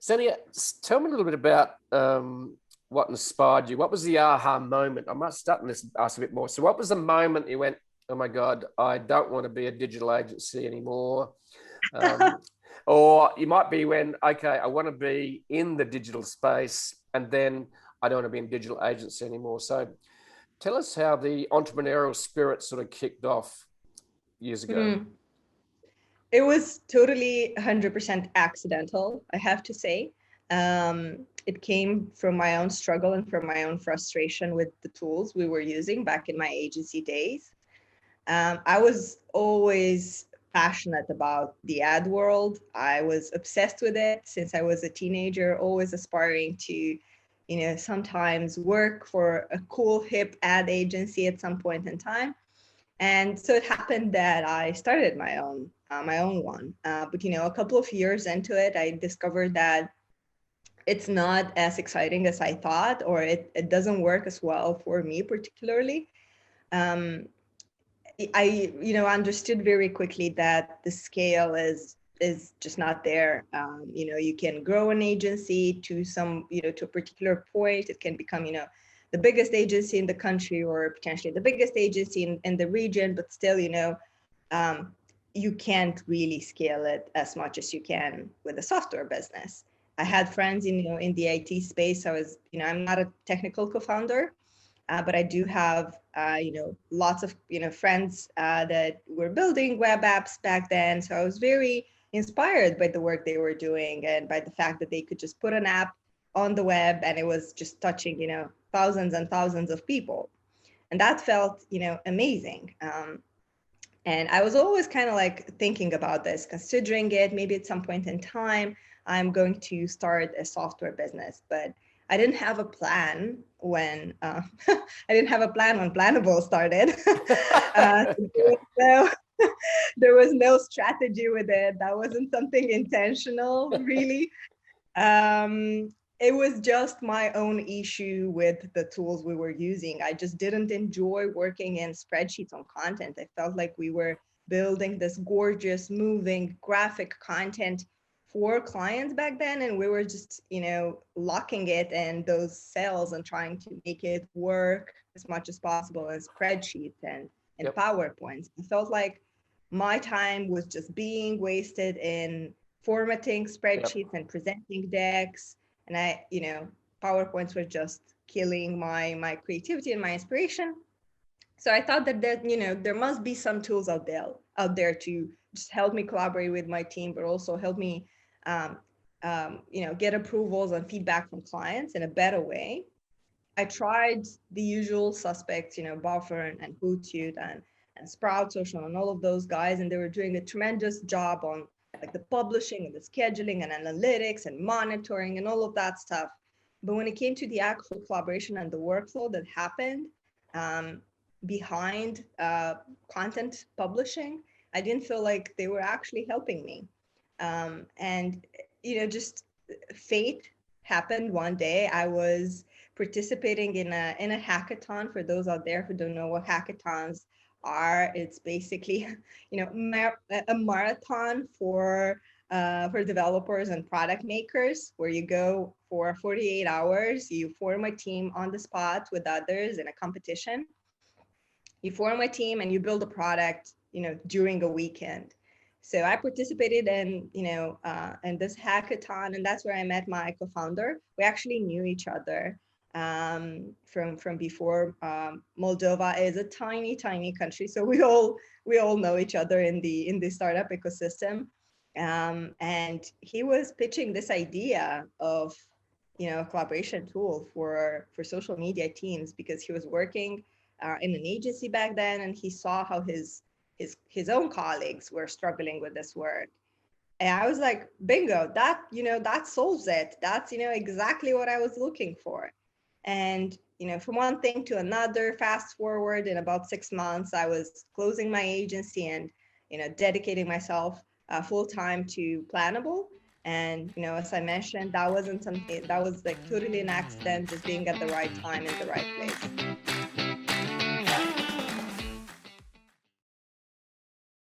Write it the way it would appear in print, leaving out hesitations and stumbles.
Senia, tell me a little bit about what inspired you. What was the aha moment? I might start and ask a bit more. So what was the moment you went, oh my God, I don't want to be a digital agency anymore? Or you might be when, okay, I want to be in the digital space and then I don't want to be in digital agency anymore. So tell us how the entrepreneurial spirit sort of kicked off years ago. It was totally 100% accidental, I have to say. It came from my own struggle and from my own frustration with the tools we were using back in my agency days. I was always passionate about the ad world. I was obsessed with it since I was a teenager, always aspiring to, sometimes work for a cool, hip ad agency at some point in time. And so it happened that I started my own one. But a couple of years into it, I discovered that it's not as exciting as I thought, or it doesn't work as well for me particularly. I understood very quickly that the scale is just not there. You can grow an agency to to a particular point. It can become, the biggest agency in the country or potentially the biggest agency in the region, but still, you can't really scale it as much as you can with a software business. I had friends in the IT space. I'm not a technical co-founder, but I do have, lots of, friends that were building web apps back then. So I was very inspired by the work they were doing and by the fact that they could just put an app on the web and it was just touching, thousands and thousands of people. And that felt, amazing. And I was always kind of like thinking about this, considering it, maybe at some point in time, I'm going to start a software business, but I didn't have a plan when Planable started. So there was no strategy with it. That wasn't something intentional, really. It was just my own issue with the tools we were using. I just didn't enjoy working in spreadsheets on content. I felt like we were building this gorgeous, moving graphic content for clients back then, and we were just, locking it in those cells and trying to make it work as much as possible in spreadsheets and PowerPoints. I felt like my time was just being wasted in formatting spreadsheets and presenting decks. And PowerPoints were just killing my creativity and my inspiration. So I thought that there must be some tools out there to just help me collaborate with my team, but also help me, get approvals and feedback from clients in a better way. I tried the usual suspects, Buffer and Hootsuite and Sprout Social and all of those guys, and they were doing a tremendous job on like the publishing and the scheduling and analytics and monitoring and all of that stuff. But when it came to the actual collaboration and the workflow that happened behind content publishing, I didn't feel like they were actually helping me. And just fate happened one day. I was participating in a hackathon. For those out there who don't know what hackathons are, it's basically a marathon for developers and product makers, where you go for 48 hours, you form a team on the spot with others in a competition. You form a team and you build a product during a weekend. So I participated in in this hackathon, and that's where I met my co-founder. We actually knew each other from before. Moldova is a tiny country, so we all know each other in the startup ecosystem. And he was pitching this idea of a collaboration tool for social media teams, because he was working in an agency back then, and he saw how his own colleagues were struggling with this work. And I was like, bingo, that solves it. That's exactly what I was looking for. And from one thing to another, fast forward, in about 6 months, I was closing my agency and dedicating myself full time to Planable. And as I mentioned, that wasn't something that was like totally an accident, just being at the right time in the right place.